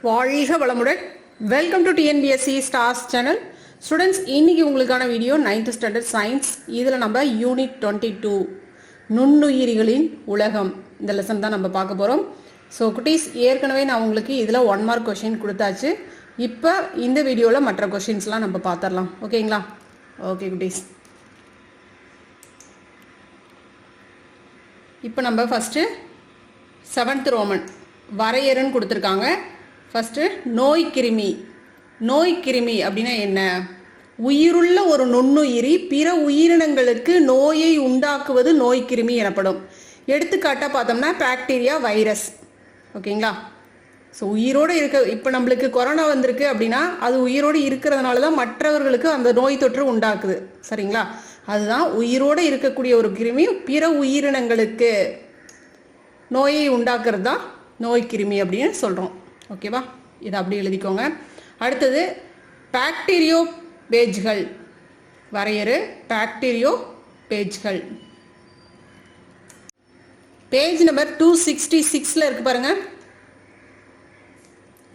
வாழ்க வளமுடன். Welcome to TNPSC stars channel. Students, இன்னைக்கு உங்களுக்கான வீடியோ 9th ஸ்டாண்டர்ட் சயின்ஸ். இதில் நம்ம யூனிட் 22 நுண்ணுயிரிகளின் உலகம் இந்த லெசன் தான் நம்ம பார்க்க போகிறோம். ஸோ குட்டீஸ், ஏற்கனவே நான் உங்களுக்கு இதில் 1 மார்க் கொஷின் கொடுத்தாச்சு. இப்போ இந்த வீடியோவில் மற்ற கொஷின்ஸ்லாம் நம்ம பார்த்துடலாம். ஓகேங்களா? ஓகே குட்டீஸ், இப்போ நம்ம ஃபஸ்ட்டு 7th ரோமன் வரையறுன்னு கொடுத்துருக்காங்க. ஃபஸ்ட்டு நோய்க்கிருமி. நோய்க்கிருமி அப்படின்னா என்ன? உயிருள்ள ஒரு நுண்ணுயிரி பிற உயிரினங்களுக்கு நோயை உண்டாக்குவது நோய்க்கிருமி எனப்படும். எடுத்துக்காட்டாக பார்த்தோம்னா பாக்டீரியா, வைரஸ். ஓகேங்களா? ஸோ உயிரோடு இருக்க, இப்போ நம்மளுக்கு கொரோனா வந்திருக்கு அப்படின்னா அது உயிரோடு இருக்கிறதுனால தான் மற்றவர்களுக்கு அந்த நோய் தொற்று உண்டாக்குது. சரிங்களா? அதுதான் உயிரோடு இருக்கக்கூடிய ஒரு கிருமி பிற உயிரினங்களுக்கு நோயை உண்டாக்குறது தான் நோய்க்கிருமி அப்படின்னு சொல்கிறோம். ஓகேவா? இதை அப்படி எழுதிக்கோங்க. அடுத்தது பாக்டீரியோ பேஜ்கள். வரையறு பாக்டீரியோ பேஜ்கள். பேஜ் நம்பர் 266 இருக்கு பாருங்க.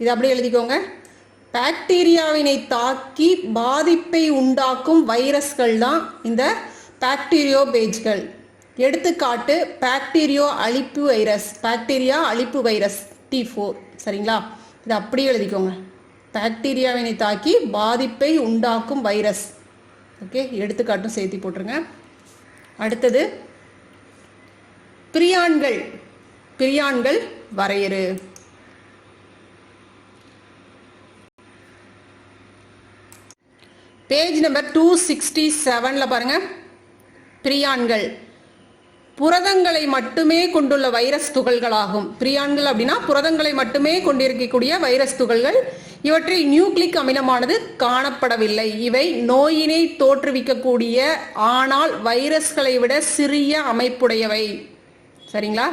இது அப்படியே எழுதிக்கோங்க. பாக்டீரியாவினை தாக்கி பாதிப்பை உண்டாக்கும் வைரஸ்கள் தான் இந்த பாக்டீரியோ பேஜ்கள். எடுத்துக்காட்டு பாக்டீரியோ அழிப்பு வைரஸ், பாக்டீரியா அழிப்பு வைரஸ் T4. சரிங்களா? இது அப்படியே எழுதிக்கோங்க. பாக்டீரியாவினை தாக்கி பாதிப்பை உண்டாக்கும் வைரஸ். ஓகே, எடுத்துக்காட்டும் சேர்த்து போட்டுருங்க. அடுத்தது பிரியான்கள். பிரியான்கள் வரையறு. பேஜ் நம்பர் 267 பாருங்க. பிரியான்கள் புரதங்களை மட்டுமே கொண்டுள்ள வைரஸ் துகள்களாகும். பிரியான்கள் அப்படின்னா புரதங்களை மட்டுமே கொண்டிருக்கக்கூடிய வைரஸ் துகள்கள். இவற்றில் நியூக்ளிக் அமிலமானது காணப்படவில்லை. இவை நோயினை தோற்றுவிக்கக்கூடிய ஆனால் வைரஸ்களை விட சிறிய அமைப்புடையவை. சரிங்களா?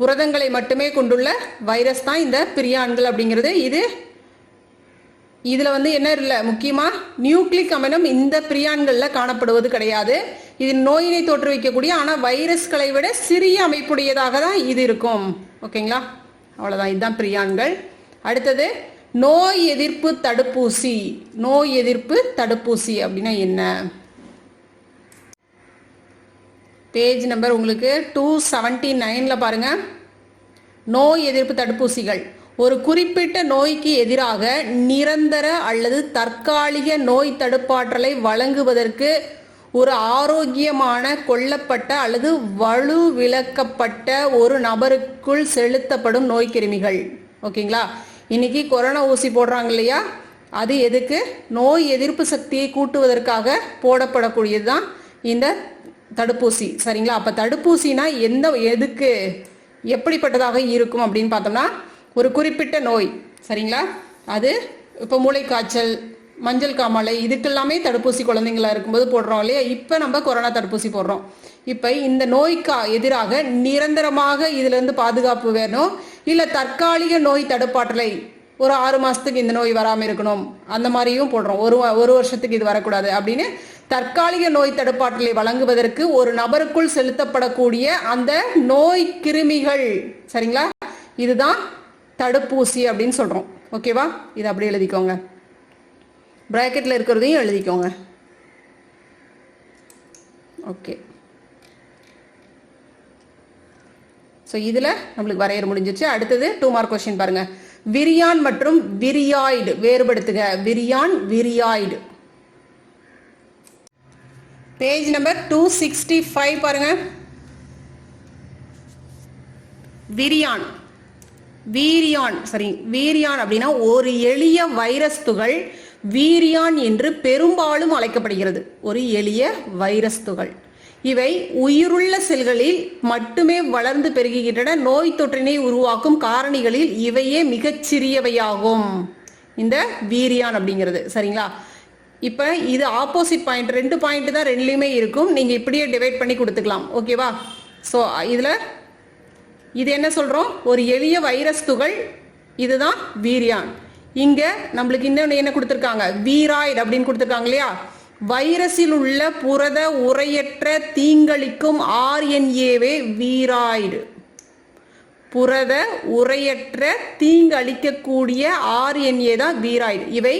புரதங்களை மட்டுமே கொண்டுள்ள வைரஸ் தான் இந்த பிரியான்கள் அப்படிங்கிறது. இதில் என்ன இல்லை, முக்கியமாக நியூக்ளிக் அமிலம் இந்த பிரியான்களில் காணப்படுவது கிடையாது. இது நோயினை தோற்றுவிக்கக்கூடிய ஆனால் வைரஸ்களை விட சிறிய அமைப்புடையதாக தான் இது இருக்கும். ஓகேங்களா? அவ்வளோதான், இதுதான் பிரியான்கள். அடுத்தது நோய் எதிர்ப்பு தடுப்பூசி. நோய் எதிர்ப்பு தடுப்பூசி அப்படின்னா என்ன? பேஜ் நம்பர் உங்களுக்கு 279 பாருங்க. நோய் எதிர்ப்பு தடுப்பூசிகள் ஒரு குறிப்பிட்ட நோய்க்கு எதிராக நிரந்தர அல்லது தற்காலிக நோய் தடுப்பாற்றலை வழங்குவதற்கு ஒரு ஆரோக்கியமான கொல்லப்பட்ட அல்லது வலுவிழக்கப்பட்ட ஒரு நபருக்குள் செலுத்தப்படும் நோய்க்கிருமிகள். ஓகேங்களா? இன்னைக்கு கொரோனா ஊசி போடுறாங்க இல்லையா? அது எதுக்கு? நோய் எதிர்ப்பு சக்தியை கூட்டுவதற்காக போடப்படக்கூடியது தான் இந்த தடுப்பூசி. சரிங்களா? அப்போ தடுப்பூசினா எதுக்கு, எப்படிப்பட்டதாக இருக்கும் அப்படின்னு பார்த்தோம்னா, ஒரு குறிப்பிட்ட நோய். சரிங்களா? அது இப்போ மூளைக்காய்ச்சல், மஞ்சள் காமாலை, இதுக்கெல்லாமே தடுப்பூசி குழந்தைங்களா இருக்கும்போது போடுறோம் இல்லையா? இப்போ நம்ம கொரோனா தடுப்பூசி போடுறோம். இப்போ இந்த நோய்க்கு எதிராக நிரந்தரமாக இதிலிருந்து பாதுகாப்பு வேணும், இல்லை தற்காலிக நோய் தடுப்பாற்றலை ஒரு 6 மாதத்துக்கு இந்த நோய் வராமல் இருக்கணும், அந்த மாதிரியும் போடுறோம். ஒரு வருஷத்துக்கு இது வரக்கூடாது அப்படின்னு தற்காலிக நோய் தடுப்பாற்றலை வழங்குவதற்கு ஒரு நபருக்குள் செலுத்தப்படக்கூடிய அந்த நோய் கிருமிகள். சரிங்களா? இதுதான் தடுப்பூசி அப்படின்னு சொல்கிறோம். ஓகேவா? இது அப்படி எழுதிக்கோங்க. பிராக்கெட்டில் இருக்கிறதையும் எழுதிக்கோங்க. ஓகே. ஸோ இதில் நம்மளுக்கு வரையற முடிஞ்சிச்சு. அடுத்தது 2 மார்க் கொஸ்டின் பாருங்க. விரியான் மற்றும் விரியாய்டு வேறுபடுத்துக. விரியான், விரியாய்டு. பேஜ் நம்பர் 265 பாருங்க. விரியான், வீரியான். சரி, வீரியான் அப்படின்னா ஒரு எளிய வைரஸ் துகள் வீரியான் என்று பெரும்பாலும் அழைக்கப்படுகிறது. ஒரு எளிய வைரஸ் துகள். இவை உயிருள்ள செல்களில் மட்டுமே வளர்ந்து பெருகுகின்றன. நோய் தொற்றினை உருவாக்கும் காரணிகளில் இவையே மிகச்சிறியவையாகும் இந்த வீரியான் அப்படிங்கிறது. சரிங்களா? இப்போ இது ஆப்போசிட் பாயிண்ட், 2 பாயிண்ட் தான் ரெண்டுலையுமே இருக்கும். நீங்கள் இப்படியே டிவைட் பண்ணி கொடுத்துக்கலாம். ஓகேவா? ஸோ இதில் இது என்ன சொல்கிறோம்? ஒரு எளிய வைரஸ் துகள், இதுதான் வீரியான். இங்கே நம்மளுக்கு இன்னொன்று என்ன கொடுத்துருக்காங்க? வீராய்டு அப்படின்னு கொடுத்துருக்காங்க இல்லையா? வைரஸில் உள்ள புரத உரையற்ற தீங்களிக்கும் RNAவே வீராய்டு. புரத உரையற்ற தீங்கு அளிக்கக்கூடிய RNA தான் வீராய்டு. இவை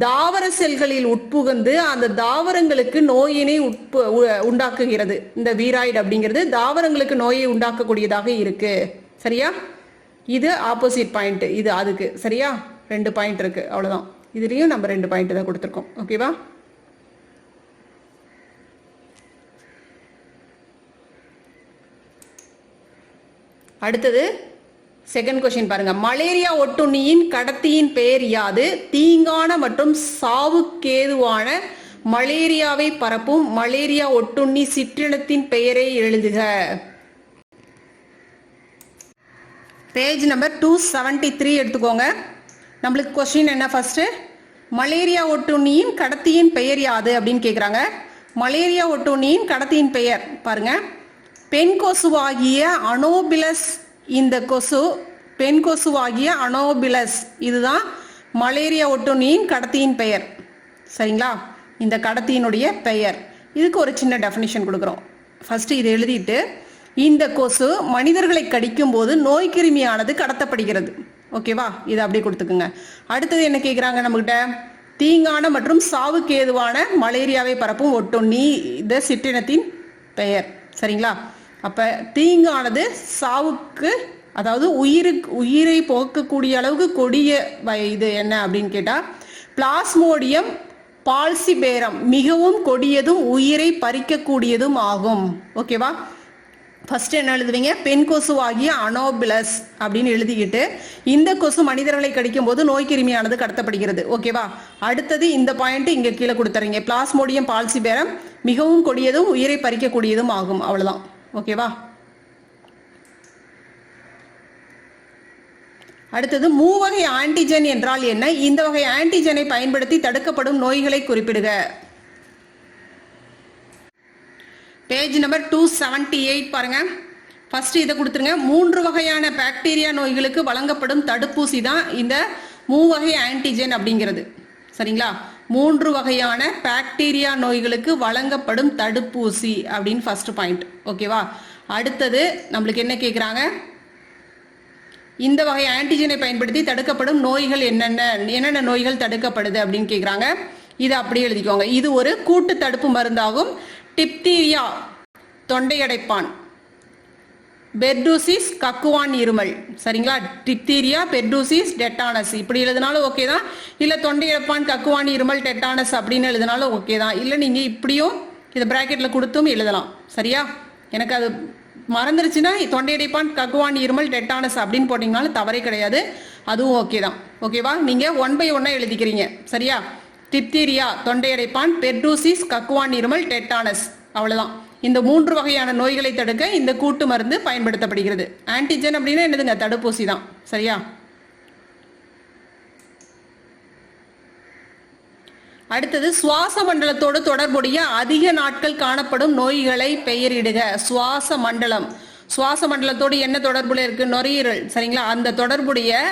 தாவர செல்களில் உட்புகுந்து அந்த தாவரங்களுக்கு நோயினை உண்டாக்குகிறது. இந்த வீராய்டு அப்படிங்கிறது தாவரங்களுக்கு நோயை உண்டாக்கக்கூடியதாக இருக்கு. சரியா? இது ஆப்போசிட் பாயிண்ட், இது அதுக்கு. சரியா? 2 பாயிண்ட் இருக்கு, அவ்வளவுதான். இதுலயும் நம்ம 2 பாயிண்ட் தான் கொடுத்துருக்கோம். ஓகேவா? அடுத்தது செகண்ட் கொஸ்டின் பாருங்க. மலேரியா ஒட்டுண்ணியின் கடத்தியின் பெயர் யாது? தீங்கான மற்றும் சாவுக்கேதுவான மலேரியாவை பரப்பும் மலேரியா ஒட்டுண்ணி சிற்றினத்தின் பெயரை எழுதுக. பேஜ் நம்பர் 273 எடுத்துக்கோங்க. நம்மளுக்கு கொஸ்டின் என்ன? ஃபர்ஸ்ட் மலேரியா ஒட்டுண்ணியின் கடத்தியின் பெயர் யாது அப்படின்னு கேட்குறாங்க. மலேரியா ஒட்டுண்ணியின் கடத்தியின் பெயர் பாருங்க, பெண் கொசுவாகிய அனோபிலஸ். இந்த கொசு பெண் கொசுவாகிய அனோபிலஸ், இதுதான் மலேரியா ஒட்டுண்ணியின் கடத்தியின் பெயர். சரிங்களா? இந்த கடத்தியினுடைய பெயர். இதுக்கு ஒரு சின்ன டெஃபினிஷன் கொடுக்குறோம். ஃபர்ஸ்ட் இதை எழுதிட்டு, இந்த கொசு மனிதர்களை கடிக்கும் போது நோய் கிருமியானது கடத்தப்படுகிறது. ஓகேவா? இதை அப்படி கொடுத்துக்குங்க. அடுத்தது என்ன கேட்குறாங்க நம்மகிட்ட? தீங்கான மற்றும் சாவுக்கு ஏதுவான மலேரியாவை பரப்பும் ஒட்டுண்ணி இந்த சிற்றினத்தின் பெயர். சரிங்களா? அப்ப தீங்கானது சாவுக்கு, அதாவது உயிரை போக்கக்கூடிய அளவுக்கு கொடிய இது என்ன அப்படின்னு கேட்டா பிளாஸ்மோடியம் பால்சிபேரம், மிகவும் கொடியதும் உயிரை பறிக்கக்கூடியதும் ஆகும். ஓகேவா? ஃபர்ஸ்ட் என்ன எழுதுவீங்க? பெண் கொசுவாகிய அனோபிலஸ் அப்படின்னு எழுதிக்கிட்டு, இந்த கொசு மனிதர்களை கடிக்கும் போது நோய் கிருமியானது கடத்தப்படுகிறது. ஓகேவா? அடுத்தது இந்த பாயிண்ட் இங்க கீழே கொடுத்துறீங்க. பிளாஸ்மோடியம் பால்சிபேரம் மிகவும் கொடியதும் உயிரை பறிக்கக்கூடியதும் ஆகும். அவ்வளவுதான். ஓகேவா? அடுத்தது மூவகை ஆன்டிஜன் என்றால் என்ன? இந்த வகை ஆன்டிஜனை பயன்படுத்தி தடுக்கப்படும் நோய்களை குறிப்பிடுக. பேஜ் நம்பர் 278 பாருங்க. ஃபர்ஸ்ட் இதை கொடுத்துருங்க. 3 வகையான பாக்டீரியா நோய்களுக்கு வழங்கப்படும் தடுப்பூசி தான் இந்த மூவகை ஆன்டிஜன் அப்படிங்கிறது. சரிங்களா? 3 வகையான பாக்டீரியா நோய்களுக்கு வழங்கப்படும் தடுப்பூசி அப்படின்னு ஃபர்ஸ்ட் பாயிண்ட். ஓகேவா? அடுத்தது நம்மளுக்கு என்ன கேட்குறாங்க? இந்த வகை ஆன்டிஜனை பயன்படுத்தி தடுக்கப்படும் நோய்கள் என்னென்ன நோய்கள் தடுக்கப்படுது அப்படின்னு கேட்குறாங்க. இதை அப்படியே எழுதிக்கோங்க. இது ஒரு கூட்டு தடுப்பு மருந்தாகும். டிப்தீரியா தொண்டை அடைப்பான், பெர்டூசிஸ் கக்குவான் இருமல். சரிங்களா? டிப்தீரியா, பெர்டூசிஸ், டெட்டானஸ் இப்படி எழுதினாலும் ஓகே தான். இல்லை தொண்டை அடைப்பான், கக்குவான் இருமல், டெட்டானஸ் அப்படின்னு எழுதினாலும் ஓகே தான். இல்லை நீங்கள் இப்படியும் இதை பிராக்கெட்டில் கொடுத்தும் எழுதலாம். சரியா? எனக்கு அது மறந்துருச்சுன்னா தொண்டை அடைப்பான், கக்குவான் இருமல், டெட்டானஸ் அப்படின்னு போட்டிங்கனாலும் தவறே கிடையாது. அதுவும் ஓகே தான். ஓகேவா? நீங்கள் 1 by 1 எழுதிக்கிறீங்க. சரியா? டிப்தீரியா, தொண்டை அடைப்பான், பெர்டூசிஸ், கக்குவான் இருமல், டெட்டானஸ், அவ்வளவுதான். இந்த 3 வகையான நோய்களை தடுக்க இந்த கூட்டு மருந்து பயன்படுத்தப்படுகிறது. ஆன்டிஜன் அப்படின்னா என்னதுங்க? தடுப்பூசி தான். சரியா? அடுத்தது சுவாச மண்டலத்தோடு தொடர்புடைய அதிக நாட்கள் காணப்படும் நோய்களை பெயரிடுக. சுவாச மண்டலம், சுவாச மண்டலத்தோடு என்ன தொடர்புல இருக்கு? நுரையீரல். சரிங்களா? அந்த தொடர்புடைய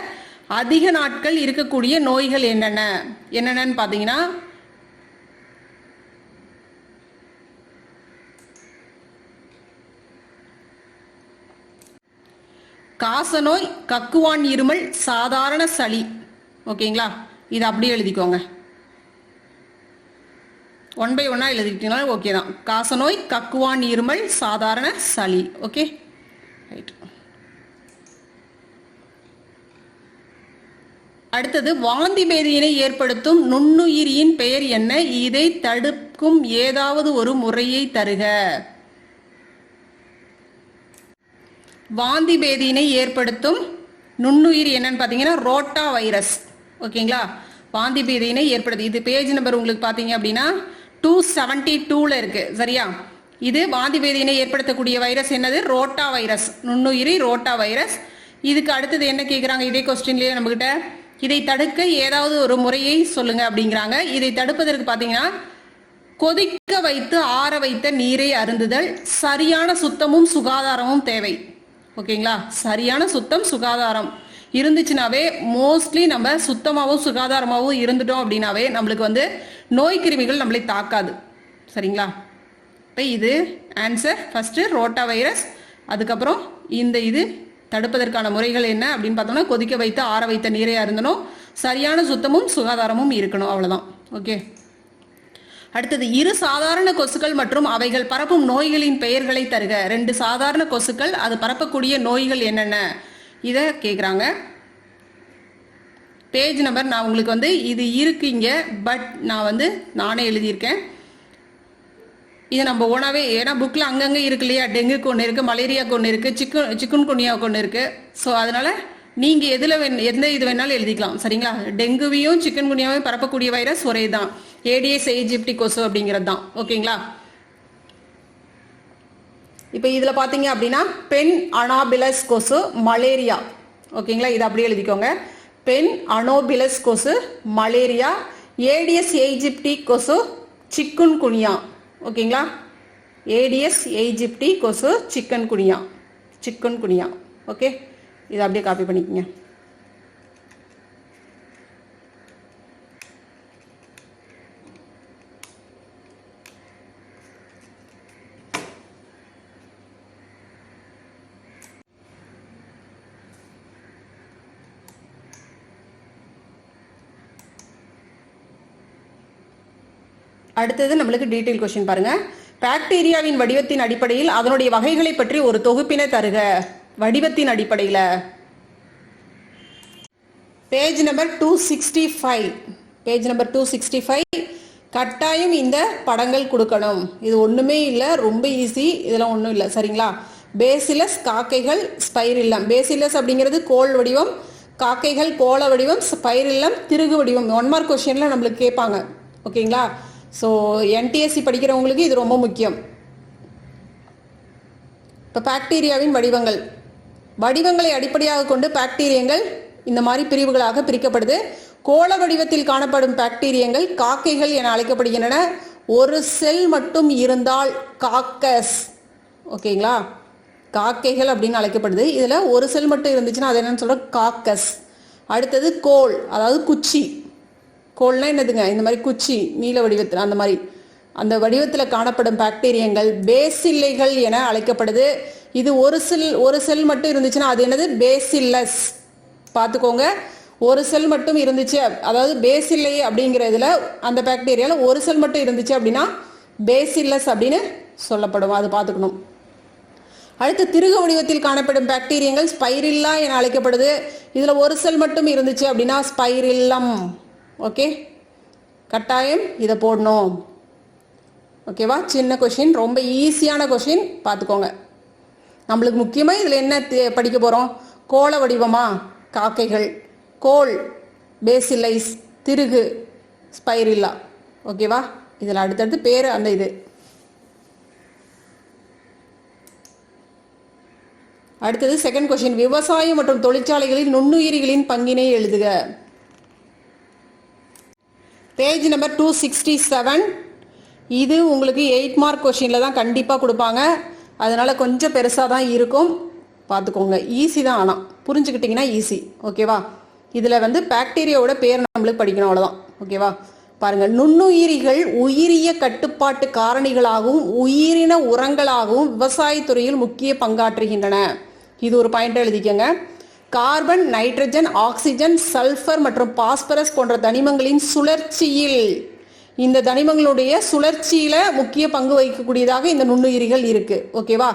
அதிக நாட்கள் இருக்கக்கூடிய நோய்கள் என்னென்னு பாத்தீங்கன்னா, காசநோய், கக்குவான் இருமல், சாதாரண சளி. ஓகேங்களா? இது அப்படியே எழுதிக்கோங்க. 1 by 1 எழுதிக்கிட்டீங்கன்னா ஓகே தான். காசநோய், கக்குவான் இருமல், சாதாரண சளி. Okay, right. அடுத்தது வாந்தி பேதியினை ஏற்படுத்தும் நுண்ணுயிரியின் பெயர் என்ன? இதை தடுக்கும் ஏதாவது ஒரு முறையை தருக. வாந்தி பேதியினை ஏற்படுத்தும் நுண்ணுயிர் என்னன்னு பாத்தீங்கன்னா ரோட்டா வைரஸ். ஓகேங்களா? வாந்தி பேதியினை ஏற்படுத்து. இது பேஜ் நம்பர் உங்களுக்கு பாத்தீங்க அப்படின்னா 272ல இருக்கு. சரியா? இது வாந்தி பேதியினை ஏற்படுத்தக்கூடிய வைரஸ் என்னது? ரோட்டா வைரஸ், நுண்ணுயிரி ரோட்டா வைரஸ். இதுக்கு அடுத்தது என்ன கேட்குறாங்க? இதே கொஸ்டின்லயே நம்மகிட்ட இதை தடுக்க ஏதாவது ஒரு முறையை சொல்லுங்க அப்படிங்கிறாங்க. இதை தடுப்பதற்கு பார்த்தீங்கன்னா கொதிக்க வைத்து ஆற வைத்த நீரை அருந்துதல், சரியான சுத்தமும் சுகாதாரமும் தேவை. ஓகேங்களா? சரியான சுத்தம் சுகாதாரம் இருந்துச்சுனாவே, மோஸ்ட்லி நம்ம சுத்தமாகவும் சுகாதாரமாகவும் இருந்துட்டோம் அப்படின்னாவே நம்மளுக்கு நோய் கிருமிகள் நம்மளை தாக்காது. சரிங்களா? இப்போ இது ஆன்சர். ஃபர்ஸ்ட் ரோட்டா வைரஸ், அதுக்கப்புறம் இது தடுப்பதற்கான முறைகள் என்ன அப்படின்னு பார்த்தோம்னா, கொதிக்க வைத்து ஆற வைத்த நீரையா இருந்தனும், சரியான சுத்தமும் சுகாதாரமும் இருக்கணும், அவ்வளவுதான். ஓகே. அடுத்தது, இரு சாதாரண கொசுக்கள் மற்றும் அவைகள் பரப்பும் நோய்களின் பெயர்களை தருக. 2 சாதாரண கொசுக்கள், அது பரப்பக்கூடிய நோய்கள் என்னென்ன, இதை கேட்குறாங்க. பேஜ் நம்பர் நான் உங்களுக்கு இது இருக்குங்க, பட் நான் நானே எழுதியிருக்கேன். இது நம்ம ஓனாவே, ஏன்னா புக்கில் அங்கங்கே இருக்கு இல்லையா, டெங்குக்கு ஒன்று இருக்குது, மலேரியாவுக்கு ஒன்று இருக்குது, சிக்குன் குனியாவுக்கு ஒன்று இருக்குது. ஸோ அதனால் நீங்கள் எந்த இது வேணாலும் எழுதிக்கலாம், சரிங்களா. டெங்குவையும் சிக்கன் குனியாவையும் பரப்பக்கூடிய வைரஸ் ஒரே தான், ஏடிஎஸ் எய்ஜிப்டி கொசு அப்படிங்கிறது தான். ஓகேங்களா. இப்போ இதில் பார்த்தீங்க அப்படின்னா, பென் அனாபிலஸ் கொசு மலேரியா. ஓகேங்களா, இது அப்படியே எழுதிக்கோங்க. பென் அனோபிலஸ் கொசு மலேரியா, ஏடிஎஸ் எய்ஜிப்டி கொசு சிக்குன் குனியா. ஓகேங்களா, ஏடிஎஸ் எய்ஜிப்டி கொசு சிக்கன் குனியா. ஓகே, இதை அப்படியே காப்பி பண்ணிக்கோங்க. அடுத்தது நம்மளுக்கு டீடைல் கொஸ்டின் பாருங்க. பாக்டீரியாவின் வடிவத்தின் அடிப்படையில் அதனுடைய வகைகளை பற்றி ஒரு தொகுப்பினை தருக. வடிவத்தின் அடிப்படையில் பேஜ் நம்பர் 265 கட்டாயம் இந்த படங்கள் கொடுக்கணும். இது ஒன்றுமே இல்லை, ரொம்ப ஈஸி, இதெல்லாம் ஒன்றும் இல்லை, சரிங்களா. பேசிலஸ் காக்கைகள், ஸ்பைரில்லம். பேசிலஸ் அப்படிங்கிறது கோள் வடிவம், காக்கைகள் கோள வடிவம், ஸ்பைரில்லம் திருகு வடிவம். 1 மார்க் கொஸ்டினில் நம்மளுக்கு கேட்பாங்க. ஓகேங்களா. ஸோ என்டிஎஸ்சி படிக்கிறவங்களுக்கு இது ரொம்ப முக்கியம். இப்போ பாக்டீரியாவின் வடிவங்களை அடிப்படையாக கொண்டு பாக்டீரியங்கள் இந்த மாதிரி பிரிவுகளாக பிரிக்கப்படுது. கோள வடிவத்தில் காணப்படும் பாக்டீரியங்கள் காக்கைகள் என அழைக்கப்படுகின்றன. ஒரு செல் மட்டும் இருந்தால் காக்கஸ். ஓகேங்களா, காக்கைகள் அப்படின்னு அழைக்கப்படுது. இதில் ஒரு செல் மட்டும் இருந்துச்சுன்னா அது என்னன்னு சொல்ற, காக்கஸ். அடுத்தது கோல், அதாவது குச்சி. கோல்னா என்னதுங்க, இந்த மாதிரி குச்சி நீல வடிவத்தில், அந்த மாதிரி அந்த வடிவத்தில் காணப்படும் பாக்டீரியங்கள் பேசில்லைகள் என அழைக்கப்படுது. இது ஒரு செல் மட்டும் இருந்துச்சுன்னா அது என்னது, பேசில்லஸ். பார்த்துக்கோங்க, ஒரு செல் மட்டும் இருந்துச்சு, அதாவது பேசில்லை அப்படிங்கிறதுல அந்த பாக்டீரியாவில் ஒரு செல் மட்டும் இருந்துச்சு அப்படின்னா பேசில்லஸ் அப்படின்னு சொல்லப்படும், அது பார்த்துக்கணும். அடுத்து, திருகு வடிவத்தில் காணப்படும் பாக்டீரியங்கள் ஸ்பைரில்லா என அழைக்கப்படுது. இதில் ஒரு செல் மட்டும் இருந்துச்சு அப்படின்னா ஸ்பைரில்லம். ஓகே, கட்டாயம் இதை போடணும். ஓகேவா, சின்ன கொஷின், ரொம்ப ஈஸியான கொஷின், பார்த்துக்கோங்க. நம்மளுக்கு முக்கியமாக இதில் என்ன படிக்க போகிறோம், கோள வடிவமா காக்கைகள், கோல் பேசிலைஸ், திருகு ஸ்பைரில்லா. ஓகேவா, இதில் அடுத்தடுத்து பேர் அந்த இது. அடுத்தது செகண்ட் கொஸ்டின், விவசாயம் மற்றும் தொழிற்சாலைகளில் நுண்ணுயிரிகளின் பங்கினை எழுதுக. Page number 267. இது உங்களுக்கு 8 மார்க் கொஸ்டினில் தான் கண்டிப்பாக கொடுப்பாங்க, அதனால் கொஞ்சம் பெருசாக தான் இருக்கும், பார்த்துக்கோங்க. ஈஸி தான், ஆனால் புரிஞ்சுக்கிட்டிங்கன்னா ஈஸி. ஓகேவா, இதில் பாக்டீரியாவோட பேர் நம்மளுக்கு படிக்கணும், அவ்வளோதான். ஓகேவா, பாருங்கள். நுண்ணுயிரிகள் உயிரிய கட்டுப்பாட்டு காரணிகளாகவும் உயிரின உரங்களாகவும் விவசாயத்துறையில் முக்கிய பங்காற்றுகின்றன. இது ஒரு பாயிண்ட் எழுதிக்கங்க. கார்பன், நைட்ரஜன், ஆக்சிஜன், சல்ஃபர் மற்றும் பாஸ்பரஸ் போன்ற தனிமங்களின் சுழற்சியில், இந்த தனிமங்களுடைய சுழற்சியில முக்கிய பங்கு வகிக்கக்கூடியதாக இந்த நுண்ணுயிரிகள் இருக்கு. ஓகேவா,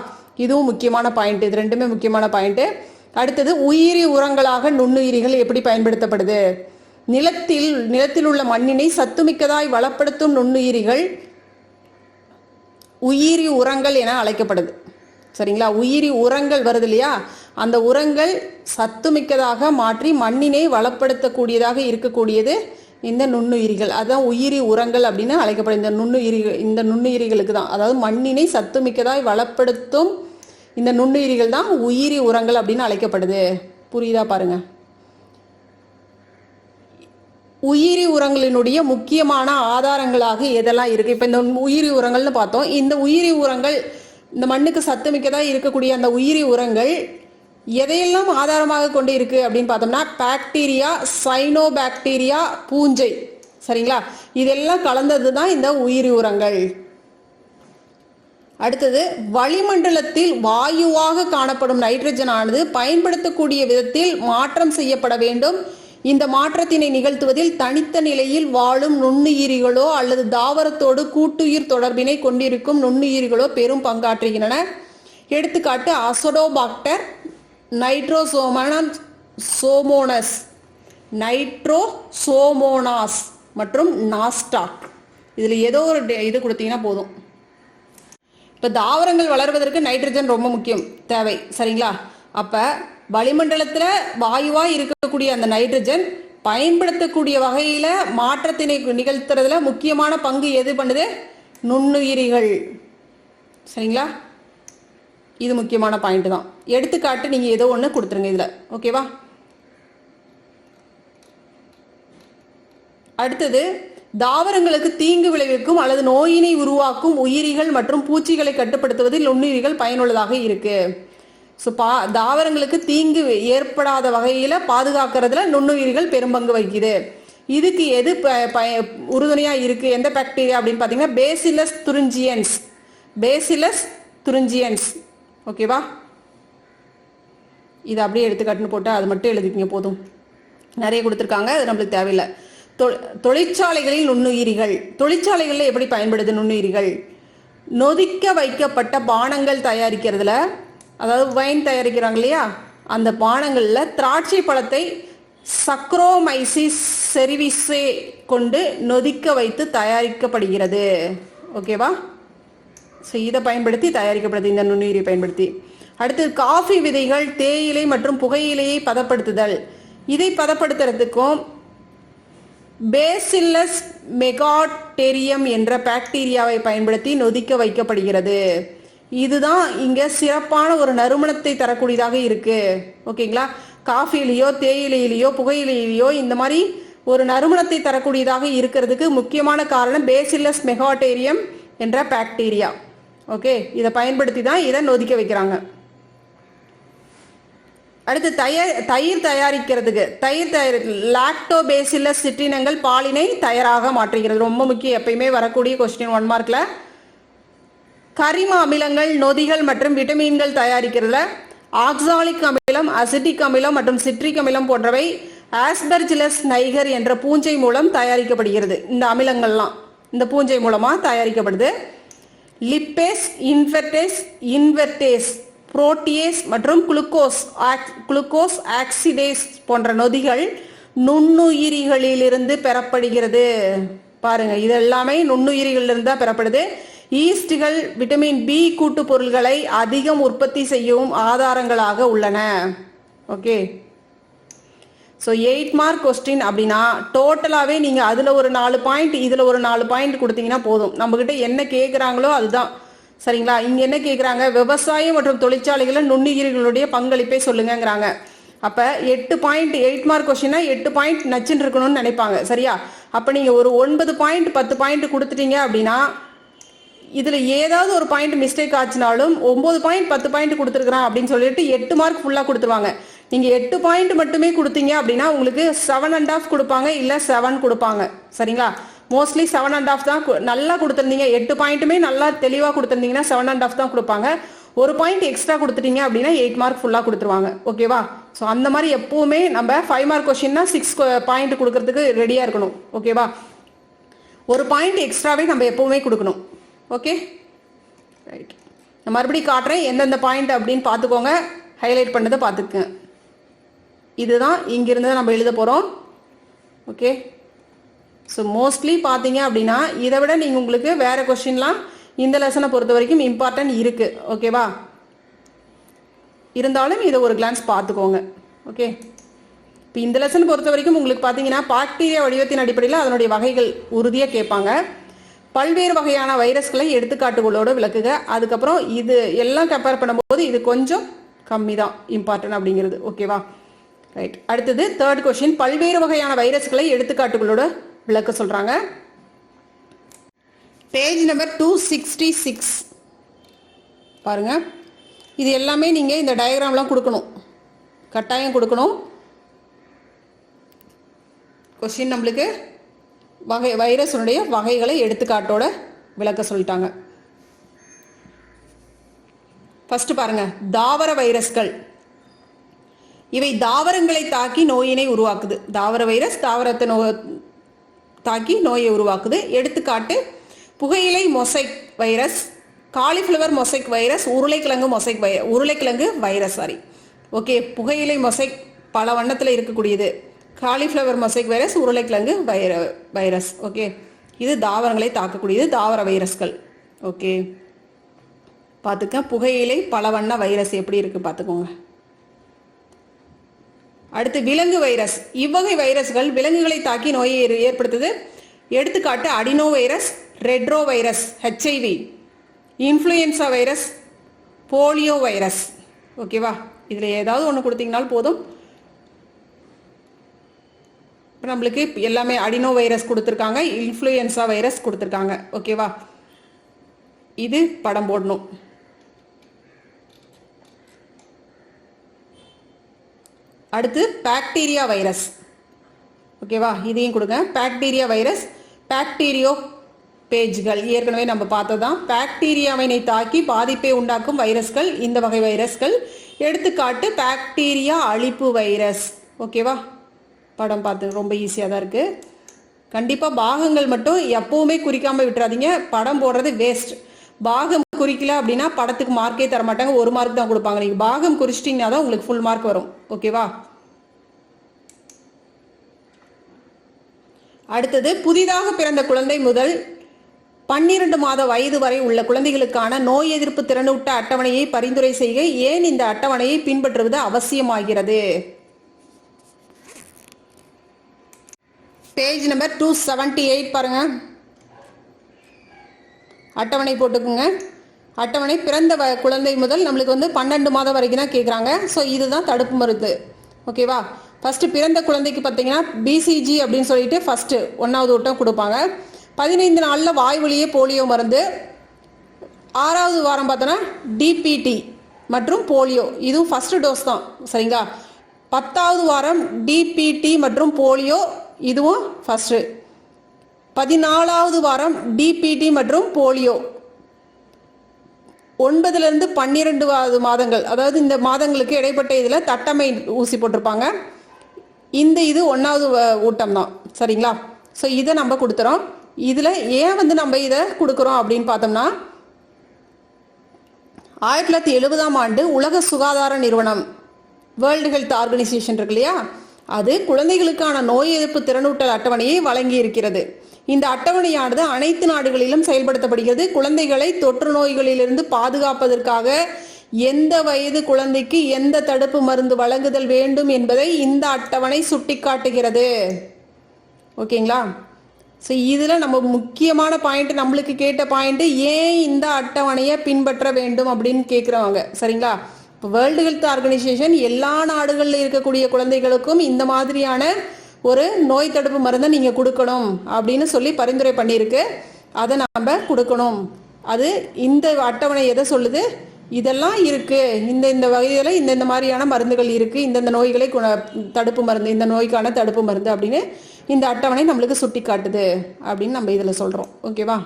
இதுவும் முக்கியமான பாயிண்ட், இது ரெண்டுமே முக்கியமான பாயிண்ட். அடுத்தது, உயிரி உரங்களாக நுண்ணுயிரிகள் எப்படி பயன்படுத்தப்படுது. நிலத்தில் உள்ள மண்ணினை சத்துமிக்கதாய் வளப்படுத்தும் நுண்ணுயிரிகள் உயிரி உரங்கள் என அழைக்கப்படுது. சரிங்களா, உயிரி உரங்கள் வருது இல்லையா, அந்த உரங்கள் சத்துமிக்கதாக மாற்றி மண்ணினை வளப்படுத்தக்கூடியதாக இருக்கக்கூடியது இந்த நுண்ணுயிரிகள். அதுதான் உயிரி உரங்கள் அப்படின்னு அழைக்கப்படும். இந்த நுண்ணுயிரிகளுக்கு தான், அதாவது மண்ணினை சத்துமிக்கதாய் வளப்படுத்தும் இந்த நுண்ணுயிரிகள் தான் உயிரி உரங்கள் அப்படின்னு அழைக்கப்படுது. புரியுதா பாருங்க. உயிரி உரங்களினுடைய முக்கியமான ஆதாரங்களாக எதெல்லாம் இருக்கு. இப்போ இந்த உயிரி உரங்கள்னு பார்த்தோம். இந்த உயிரி உரங்கள், இந்த மண்ணுக்கு சத்துமிக்கதாக இருக்கக்கூடிய அந்த உயிரி உரங்கள் எதையெல்லாம் ஆதாரமாக கொண்டு இருக்கு அப்படின்னு பார்த்தோம்னா, பாக்டீரியா, சைனோபாக்டீரியா, பூஞ்சை. சரிங்களா, இதெல்லாம் கலந்தது தான் இந்த உயிரி உரங்கள். அடுத்தது வளிமண்டலத்தில் வாயுவாக காணப்படும் நைட்ரஜன் ஆனது பயன்படுத்தக்கூடிய விதத்தில் மாற்றம் செய்யப்பட வேண்டும். இந்த மாற்றத்தினை நிகழ்த்துவதில் தனித்த நிலையில் வாழும் நுண்ணுயிரிகளோ அல்லது தாவரத்தோடு கூட்டுயிர் தொடர்பினை கொண்டிருக்கும் நுண்ணுயிரிகளோ பெரும் பங்காற்றுகின்றன. எடுத்துக்காட்டு அசடோபாக்டர், நைட்ரோசோமோனஸ், நைட்ரோசோமோனாஸ் மற்றும் நாஸ்டாக். இதில் ஏதோ ஒரு இது கொடுத்தீங்கன்னா போதும். இப்போ தாவரங்கள் வளர்வதற்கு நைட்ரஜன் ரொம்ப முக்கியம், தேவை. சரிங்களா? அப்போ வளிமண்டலத்தில் வாயுவாக இருக்கக்கூடிய அந்த நைட்ரஜன் பயன்படுத்தக்கூடிய வகையில் மாற்றத்தினை நிகழ்த்துறதுல முக்கியமான பங்கு எது பண்ணுது? நுண்ணுயிரிகள். சரிங்களா? இது முக்கியமான பாயிண்ட் தான். எடுத்துக்காட்டு நீங்கள் ஏதோ ஒன்று கொடுத்துருங்க இதில். ஓகேவா? அடுத்தது, தாவரங்களுக்கு தீங்கு விளைவிக்கும் அல்லது நோயினை உருவாக்கும் உயிரிகள் மற்றும் பூச்சிகளை கட்டுப்படுத்துவதில் நுண்ணுயிரிகள் பயனுள்ளதாக இருக்கு. ஸோ தாவரங்களுக்கு தீங்கு ஏற்படாத வகையில் பாதுகாக்கிறதுல நுண்ணுயிரிகள் பெரும்பங்கு வகிக்குது. இதுக்கு எது உறுதுணையாக இருக்குது? எந்த பாக்டீரியா அப்படின்னு பார்த்தீங்கன்னா பேசிலஸ் துரிஞ்சியன்ஸ். Bacillus thuringiensis. ஓகேவா? இது அப்படியே எடுத்துக்காட்டுன்னு போட்டு அது மட்டும் எழுதிக்கிங்க போதும். நிறைய கொடுத்துருக்காங்க, அது நம்மளுக்கு தேவையில்லை. தொழிற்சாலைகளில் நுண்ணுயிரிகள். தொழிற்சாலைகளில் எப்படி பயன்படுது நுண்ணுயிரிகள்? நொதிக்க வைக்கப்பட்ட பானங்கள் தயாரிக்கிறதுல, அதாவது வைன் தயாரிக்கிறாங்க இல்லையா, அந்த பானங்களில் திராட்சை பழத்தை சக்ரோமைசிஸ் செரிவிசே கொண்டு நொதிக்க வைத்து தயாரிக்கப்படுகிறது. ஓகேவா? ஸோ இதை பயன்படுத்தி தயாரிக்கப்படுது, இந்த நுண்ணுயிரை பயன்படுத்தி. அடுத்து, காஃபி விதைகள், தேயிலை மற்றும் புகையிலையை பதப்படுத்துதல். இதை பதப்படுத்துறதுக்கும் பேசில்லஸ் மெகாடெரியம் என்ற பாக்டீரியாவை பயன்படுத்தி நொதிக்க வைக்கப்படுகிறது. இதுதான் இங்கே சிறப்பான ஒரு நறுமணத்தை தரக்கூடியதாக இருக்கு. ஓகேங்களா? காஃபிலேயோ தேயிலையிலையோ புகையிலையிலையோ இந்த மாதிரி ஒரு நறுமணத்தை தரக்கூடியதாக இருக்கிறதுக்கு முக்கியமான காரணம் பேசில்லஸ் மெகாடெரியம் என்ற பாக்டீரியா. ஓகே, இதை பயன்படுத்தி தான் இதை நொதிக்க வைக்கிறாங்க. அடுத்து, தயிர் தயாரிக்கிறதுக்கு லாக்டோபேசில்லஸ் சிற்றினங்கள் பாலினை தயாராக மாற்றுகிறது. ரொம்ப முக்கியம், எப்பயுமே வரக்கூடிய கொஸ்டின் 1 மார்க்ல. கரிம அமிலங்கள், நொதிகள் மற்றும் விட்டமின்கள் தயாரிக்கிறதுல ஆக்சாலிக் அமிலம், அசிட்டிக் அமிலம் மற்றும் சிட்ரிக் அமிலம் போன்றவை ஆஸ்பெர்ஜிலஸ் நைகர் என்ற பூஞ்சை மூலம் தயாரிக்கப்படுகிறது. இந்த அமிலங்கள்லாம் இந்த பூஞ்சை மூலமாக தயாரிக்கப்படுது. லிப்பேஸ், இன்வெர்டேஸ், புரோட்டியேஸ் மற்றும் குளுக்கோஸ் ஆக்சிடேஸ் போன்ற நொதிகள் நுண்ணுயிரிகளிலிருந்து பெறப்படுகிறது. பாருங்க, இது எல்லாமே நுண்ணுயிரிகளிலிருந்து தான் பெறப்படுது. ஈஸ்டுகள் விட்டமின் பி கூட்டு பொருள்களை அதிகம் உற்பத்தி செய்யவும் ஆதாரங்களாக உள்ளன. ஓகே, ஸோ 8 மார்க் கொஸ்டின் அப்படின்னா டோட்டலாகவே நீங்கள் அதில் ஒரு 4 பாயிண்ட் இதில் ஒரு 4 பாயிண்ட் கொடுத்தீங்கன்னா போதும். நம்மக்கிட்ட என்ன கேட்குறாங்களோ அதுதான். சரிங்களா? இங்கே என்ன கேட்குறாங்க? விவசாயம் மற்றும் தொழிற்சாலைகளில் நுண்ணுயிரிகளுடைய பங்களிப்பை சொல்லுங்கிறாங்க. அப்போ 8 பாயிண்ட் 8 மார்க் கொஸ்டின்னா 8 பாயிண்ட் நச்சுன்னு இருக்கணும்னு நினைப்பாங்க. சரியா? அப்போ நீங்கள் ஒரு 9 பாயிண்ட் 10 பாயிண்ட் கொடுத்துட்டீங்க அப்படின்னா இதில் ஏதாவது ஒரு பாயிண்ட் மிஸ்டேக் ஆச்சுனாலும் 9 பாயிண்ட் 10 பாயிண்ட் கொடுத்துருக்குறான் அப்படின்னு சொல்லிட்டு 8 மார்க் ஃபுல்லாக கொடுத்துருவாங்க. நீங்கள் 8 பாயிண்ட் மட்டுமே கொடுத்தீங்க அப்படின்னா உங்களுக்கு 7.5 கொடுப்பாங்க, இல்லை 7 கொடுப்பாங்க. சரிங்களா? மோஸ்ட்லி 7.5 தான் நல்லா கொடுத்துருந்தீங்க. 8 பாயிண்ட்டுமே நல்லா தெளிவாக கொடுத்துருந்தீங்கன்னா 7.5 தான் கொடுப்பாங்க. ஒரு பாயிண்ட் எக்ஸ்ட்ரா கொடுத்துட்டீங்க அப்படின்னா 8 மார்க் ஃபுல்லாக கொடுத்துருவாங்க. ஓகேவா? ஸோ அந்த மாதிரி எப்போவுமே நம்ம 5 மார்க் கொஸ்டின்னா 6 பாயிண்ட் கொடுக்கறதுக்கு ரெடியாக இருக்கணும். ஓகேவா? ஒரு பாயிண்ட் எக்ஸ்ட்ராவே நம்ம எப்போவுமே கொடுக்கணும். Okay, right. நான் மறுபடியும் காட்டுறேன், எந்தெந்த பாயிண்ட் அப்படின்னு பார்த்துக்கோங்க. ஹைலைட் பண்ணதை பார்த்துக்குங்க. இதுதான் இங்கிருந்து நம்ம எழுத போகிறோம். ஓகே, ஸோ மோஸ்ட்லி பார்த்தீங்க அப்படின்னா இதை விட நீங்கள் உங்களுக்கு வேறு கொஸ்டின்லாம் இந்த லெசனை பொறுத்த வரைக்கும் இம்பார்ட்டன்ட் இருக்குது. ஓகேவா? இருந்தாலும் இதை ஒரு கிளான்ஸ் பார்த்துக்கோங்க. ஓகே, இப்போ இந்த லெசன் பொறுத்த வரைக்கும் உங்களுக்கு பார்த்தீங்கன்னா பாக்டீரியா வடிவத்தின் அடிப்படையில் அதனுடைய வகைகள் உறுதியாக கேட்பாங்க. பல்வேறு வகையான வைரஸ்களை எடுத்துக்காட்டுகளோடு விளக்குக. அதுக்கப்புறம் இது எல்லாம் கம்பேர் பண்ணும்போது இது கொஞ்சம் கம்மி தான் இம்பார்ட்டன்ட் அப்படிங்கிறது. ஓகேவா? ரைட். அடுத்தது 3rd கொஸ்டின், பல்வேறு வகையான வைரஸ்களை எடுத்துக்காட்டுகளோடு விளக்க சொல்கிறாங்க. பேஜ் நம்பர் 266 பாருங்க. இது எல்லாமே நீங்கள் இந்த டயக்ராம்லாம் கொடுக்கணும், கட்டாயம் கொடுக்கணும். கொஸ்டின் நம்மளுக்கு வைரஸுடைய வகைகளை எடுத்துக்காட்டோட விளக்க சொல்லிட்டாங்க. ஃபர்ஸ்ட் பாருங்க, தாவர வைரஸ்கள். இவை தாவரங்களை தாக்கி நோயினை உருவாக்குது. தாவர வைரஸ் தாவரத்தை தாக்கி நோயை உருவாக்குது. எடுத்துக்காட்டு புகையிலை mosaic virus, cauliflower mosaic virus, உருளைக்கிழங்கு வைரஸ் ஓகே. புகையிலை மொசைக் பல வண்ணத்தில் இருக்கக்கூடியது. காலிஃப்ளவர் மொசைக் வைரஸ், உருளைக்கிழங்கு வைரஸ். ஓகே, இது தாவரங்களை தாக்கக்கூடியது, தாவர வைரஸ்கள். ஓகே, பார்த்துக்க. புகையிலை பல வண்ண வைரஸ் எப்படி இருக்கு பார்த்துக்கோங்க. அடுத்து விலங்கு வைரஸ். இவ்வகை வைரஸ்கள் விலங்குகளை தாக்கி நோயை ஏற்படுத்துது. எடுத்துக்காட்டு adeno virus, retro virus, HIV, influenza virus, polio virus. ஓகேவா, இதில் ஏதாவது ஒன்று கொடுத்தீங்கனாலும் போதும். இப்போ நம்மளுக்கு எல்லாமே அடினோ வைரஸ் கொடுத்துருக்காங்க, இன்ஃப்ளூயன்சா வைரஸ் கொடுத்துருக்காங்க. ஓகேவா, இது படம் போடணும். அடுத்து பாக்டீரியா வைரஸ். ஓகேவா, இதையும் கொடுங்க. பாக்டீரியா வைரஸ், பாக்டீரியோ பேஜ்கள் ஏற்கனவே நம்ம பார்த்ததான். பாக்டீரியாவினை தாக்கி பாதிப்பை உண்டாக்கும் வைரஸ்கள் இந்த வகை வைரஸ்கள். எடுத்துக்காட்டு பாக்டீரியா அழிப்பு வைரஸ். ஓகேவா, படம் பார்த்து ரொம்ப ஈஸியாக தான் இருக்குது. கண்டிப்பாக பாகங்கள் மட்டும் எப்பவுமே குறிக்காமல் விட்டுறாதீங்க. படம் போடுறது வேஸ்ட். பாகம் குறிக்கல அப்படின்னா படத்துக்கு மார்க்கே தர மாட்டாங்க, 1 மார்க் தான் கொடுப்பாங்க. நீங்கள் பாகம் குறிச்சிட்டிங்கன்னா தான் உங்களுக்கு ஃபுல் மார்க் வரும். ஓகேவா, அடுத்தது புதிதாக பிறந்த குழந்தை முதல் 12 மாத வயது வரை உள்ள குழந்தைகளுக்கான நோய் எதிர்ப்பு திறனூட்ட அட்டவணையை பரிந்துரை செய்க. ஏன் இந்த அட்டவணையை பின்பற்றுவது அவசியமாகிறது? பேஜ் நம்பர் 278 பாருங்க. அட்டவணை போட்டுக்குங்க. அட்டவணை பிறந்த குழந்தை முதல் நம்மளுக்கு 12 மாதம் வரைக்கும் தான் கேட்குறாங்க. ஸோ இதுதான் தடுப்பு மருந்து. ஓகேவா, ஃபஸ்ட்டு பிறந்த குழந்தைக்கு பார்த்தீங்கன்னா பிசிஜி அப்படின்னு சொல்லிட்டு ஃபஸ்ட்டு 1வது ஊட்டம் கொடுப்பாங்க. 15 நாளில் வாய்வழியே போலியோ மருந்து. 6வது வாரம் பார்த்தோன்னா டிபிடி மற்றும் போலியோ, இதுவும் ஃபஸ்ட்டு டோஸ் தான். சரிங்களா, 10வது வாரம் டிபிடி மற்றும் போலியோ, இதுவும் ஃபஸ்ட்டு. 14வது வாரம் டிபிடி மற்றும் போலியோ. 9லேருந்து 12 மாதங்கள், அதாவது இந்த மாதங்களுக்கு இடைப்பட்ட இதில் தட்டமை ஊசி போட்டிருப்பாங்க. இது 1வது ஊட்டம் தான். சரிங்களா, ஸோ இதை நம்ம கொடுத்துறோம். இதில் ஏன் நம்ம இதை கொடுக்குறோம் அப்படின்னு பார்த்தோம்னா, 1970ஆம் ஆண்டு உலக சுகாதார நிறுவனம், வேர்ல்டு ஹெல்த் ஆர்கனைசேஷன் இருக்கு இல்லையா, அது குழந்தைகளுக்கான நோய் எதிர்ப்பு திறனூட்டல் அட்டவணையை வழங்கி இருக்கிறது. இந்த அட்டவணையானது அனைத்து நாடுகளிலும் செயல்படுத்தப்படுகிறது. குழந்தைகளை தொற்று நோய்களிலிருந்து பாதுகாப்பதற்காக எந்த வயது குழந்தைக்கு எந்த தடுப்பு மருந்து வழங்குதல் வேண்டும் என்பதை இந்த அட்டவணை சுட்டிக்காட்டுகிறது. ஓகேங்களா, ஸோ இதில் நம்ம முக்கியமான பாயிண்ட், நம்மளுக்கு கேட்ட பாயிண்ட், ஏன் இந்த அட்டவணையை பின்பற்ற வேண்டும் அப்படின்னு கேட்குறவங்க. சரிங்களா, இப்போ வேர்ல்டு ஹெல்த் ஆர்கனைசேஷன் எல்லா நாடுகளில் இருக்கக்கூடிய குழந்தைகளுக்கும் இந்த மாதிரியான ஒரு நோய் தடுப்பு மருந்தை நீங்கள் கொடுக்கணும் அப்படின்னு சொல்லி பரிந்துரை பண்ணியிருக்கு. அதை நாம் கொடுக்கணும். அது இந்த அட்டவணை எதை சொல்லுது? இதெல்லாம் இருக்குது, இந்த வகையில் இந்த மாதிரியான மருந்துகள் இருக்குது, இந்த நோய்களை தடுப்பு மருந்து, இந்த நோய்க்கான தடுப்பு மருந்து அப்படின்னு இந்த அட்டவணை நம்மளுக்கு சுட்டி காட்டுது அப்படின்னு நம்ம இதில் சொல்கிறோம். ஓகேவா,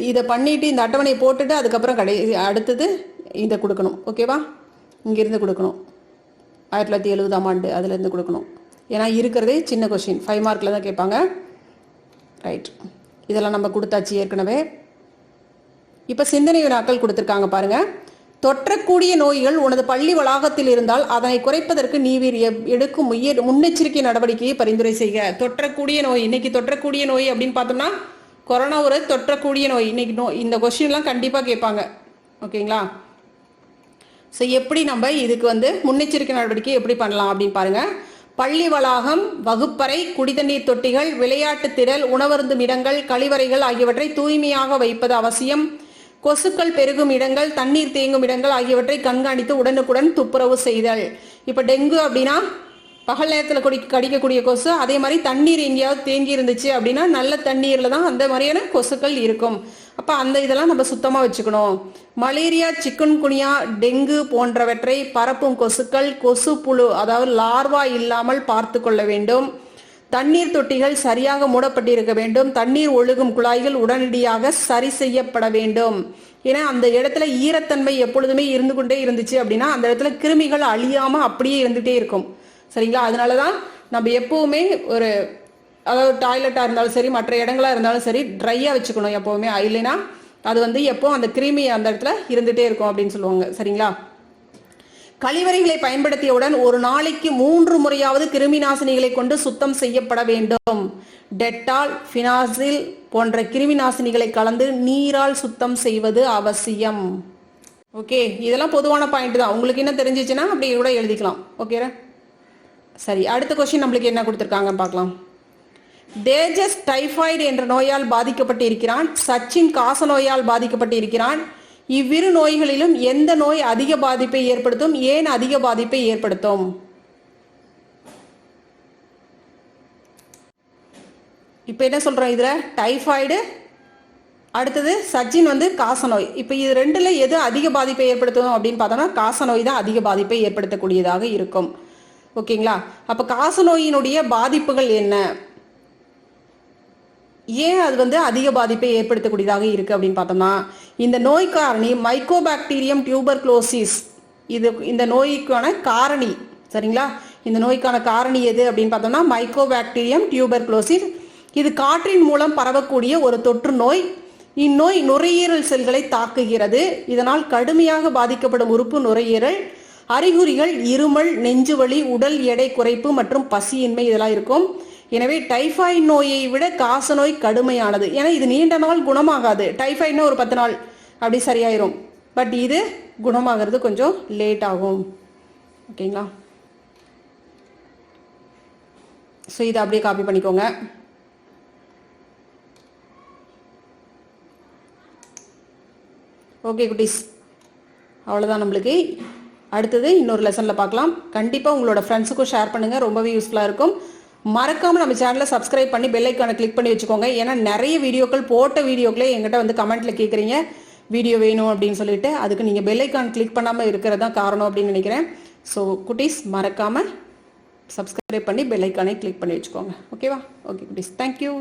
இதை பண்ணிவிட்டு இந்த அட்டவணையை போட்டுட்டு அதுக்கப்புறம் அடுத்தது இதை கொடுக்கணும். ஓகேவா, இங்கேருந்து கொடுக்கணும். 1970ஆம் ஆண்டு அதுலேருந்து கொடுக்கணும். ஏன்னா இருக்கிறதே சின்ன கொஷின், 5 மார்க்கில் தான் கேட்பாங்க. ரைட், இதெல்லாம் நம்ம கொடுத்தாச்சு ஏற்கனவே. இப்போ சிந்தனை வினாக்கள் கொடுத்துருக்காங்க பாருங்கள். தொற்றக்கூடிய நோய்கள் உனது பள்ளி வளாகத்தில் இருந்தால் அதனை குறைப்பதற்கு நீ எடுக்கும் முன்னெச்சரிக்கை நடவடிக்கையை பரிந்துரை செய்க. தொற்றக்கூடிய நோய், இன்னைக்கு தொற்றக்கூடிய நோய் அப்படின்னு பார்த்தோம்னா கொரோனா ஒரு தொற்றக்கூடிய நோய். இன்னைக்கு இந்த கொஸ்டின்லாம் கண்டிப்பாக கேட்பாங்க. ஓகேங்களா, ஸோ எப்படி நம்ம இதுக்கு முன்னெச்சரிக்கை நடவடிக்கை எப்படி பண்ணலாம் அப்படின்னு பாருங்க. பள்ளி வளாகம், வகுப்பறை, குடிதண்ணீர் தொட்டிகள், விளையாட்டு திடல், உணவருந்தும் இடங்கள், கழிவறைகள் ஆகியவற்றை தூய்மையாக வைப்பது அவசியம். கொசுக்கள் பெருகும் இடங்கள், தண்ணீர் தேங்கும் இடங்கள் ஆகியவற்றை கண்காணித்து உடனுக்குடன் துப்புரவு செய்தல். இப்போ டெங்கு அப்படின்னா பகல் நேரத்தில் கடிக்கக்கூடிய கொசு, அதே மாதிரி தண்ணீர் எங்கேயாவது தேங்கி இருந்துச்சு அப்படின்னா நல்ல தண்ணீரில் தான் அந்த மாதிரியான கொசுக்கள் இருக்கும். அப்போ அந்த இதெல்லாம் நம்ம சுத்தமாக வச்சுக்கணும். மலேரியா, சிக்குன்குனியா, டெங்கு போன்றவற்றை பரப்பும் கொசுக்கள், கொசு புழு அதாவது லார்வா இல்லாமல் பார்த்து கொள்ள வேண்டும். தண்ணீர் தொட்டிகள் சரியாக மூடப்பட்டிருக்க வேண்டும். தண்ணீர் ஒழுகும் குழாய்கள் உடனடியாக சரி செய்யப்பட வேண்டும். ஏன்னா அந்த இடத்துல ஈரத்தன்மை எப்பொழுதுமே இருந்து கொண்டே இருந்துச்சு அப்படின்னா அந்த இடத்துல கிருமிகள் அழியாம அப்படியே இருந்துகிட்டே இருக்கும். சரிங்களா? அதனாலதான் நம்ம எப்பவுமே ஒரு அதாவது டாய்லெட்டாக இருந்தாலும் சரி மற்ற இடங்களாக இருந்தாலும் சரி ட்ரையாக வச்சுக்கணும் எப்போவுமே. இல்லைன்னா அது எப்போ அந்த கிருமி அந்த இடத்துல இருந்துகிட்டே இருக்கும் அப்படின்னு சொல்லுவாங்க. சரிங்களா? கழிவறைகளை பயன்படுத்தியவுடன் ஒரு நாளைக்கு 3 முறையாவது கிருமி நாசினிகளை கொண்டு சுத்தம் செய்யப்பட வேண்டும். டெட்டால், ஃபினாசில் போன்ற கிருமி நாசினிகளை கலந்து நீரால் சுத்தம் செய்வது அவசியம். ஓகே, இதெல்லாம் பொதுவான பாயிண்ட் தான். உங்களுக்கு என்ன தெரிஞ்சிச்சுன்னா அப்படி கூட எழுதிக்கலாம். ஓகே, சரி. அடுத்த கொஸ்டின் நம்மளுக்கு என்ன கொடுத்துருக்காங்க பார்க்கலாம். தேஜஸ் டைபாய்டு என்ற நோயால் பாதிக்கப்பட்டு இருக்கிறான். சச்சின் காச நோயால் பாதிக்கப்பட்டு இருக்கிறான். இவ்விரு நோய்களிலும் எந்த நோய் அதிக பாதிப்பை ஏற்படுத்தும்? ஏன் அதிக பாதிப்பை ஏற்படுத்தும்? இப்ப என்ன சொல்றோம் இதுல? டைபாய்டு, அடுத்தது சச்சின் காசநோய். இப்ப இது ரெண்டுல எது அதிக பாதிப்பை ஏற்படுத்தும் அப்படின்னு பார்த்தோம்னா காசநோய் தான் அதிக பாதிப்பை ஏற்படுத்தக்கூடியதாக இருக்கும். ஓகேங்களா? அப்ப காசநோயினுடைய பாதிப்புகள் என்ன, ஏன் அது அதிக பாதிப்பை ஏற்படுத்தக்கூடியதாக இருக்கு அப்படின்னு பார்த்தோம்னா இந்த நோய் காரணி மைக்கோபாக்டீரியம் டியூபர்குலோசிஸ். இந்த நோய்க்கான காரணி. சரிங்களா? இந்த நோய்க்கான காரணி எது அப்படின்னு பார்த்தோம்னா மைக்கோபாக்டீரியம் டியூபர்குலோசிஸ். இது காற்றின் மூலம் பரவக்கூடிய ஒரு தொற்று நோய். இந்நோய் நுரையீரல் செல்களை தாக்குகிறது. இதனால் கடுமையாக பாதிக்கப்படும் உறுப்பு நுரையீரல். அறிகுறிகள் இருமல், நெஞ்சுவலி, உடல் எடை குறைப்பு மற்றும் பசியின்மை இதெல்லாம் இருக்கும். எனவே டைபாய்டு நோயை விட காசநோய் கடுமையானது. ஏன்னா இது நீண்ட நாள் குணமாகாது. டைபாய்டுனா ஒரு 10 நாள் அப்படி சரியாயிரும். பட் இது குணமாகிறது கொஞ்சம் லேட் ஆகும். ஓகேங்களா? ஸோ இதை அப்படியே காப்பி பண்ணிக்கோங்க. ஓகே குட்டீஸ், அவ்வளோதான் நம்மளுக்கு. அடுத்தது இன்னொரு லெசனில் பார்க்கலாம். கண்டிப்பாக உங்களோட ஃப்ரெண்ட்ஸுக்கும் ஷேர் பண்ணுங்கள், ரொம்பவே யூஸ்ஃபுல்லாக இருக்கும். மறக்காமல் நம்ம சேனலை சப்ஸ்கிரைப் பண்ணி பெல் ஐக்கானை கிளிக் பண்ணி வச்சுக்கோங்க. ஏன்னா நிறைய வீடியோக்கள் போட்ட வீடியோக்களே எங்கிட்ட கமெண்ட்டில் கேட்குறீங்க வீடியோ வேணும் அப்படின்னு சொல்லிட்டு. அதுக்கு நீங்கள் பெல் ஐக்கான் கிளிக் பண்ணாமல் இருக்கிறது தான் காரணம் அப்படின்னு நினைக்கிறேன். ஸோ குட்டீஸ் மறக்காமல் சப்ஸ்கிரைப் பண்ணி பெல் ஐக்கானை கிளிக் பண்ணி வச்சுக்கோங்க. ஓகேவா? ஓகே குட்டீஸ், தேங்க்யூ.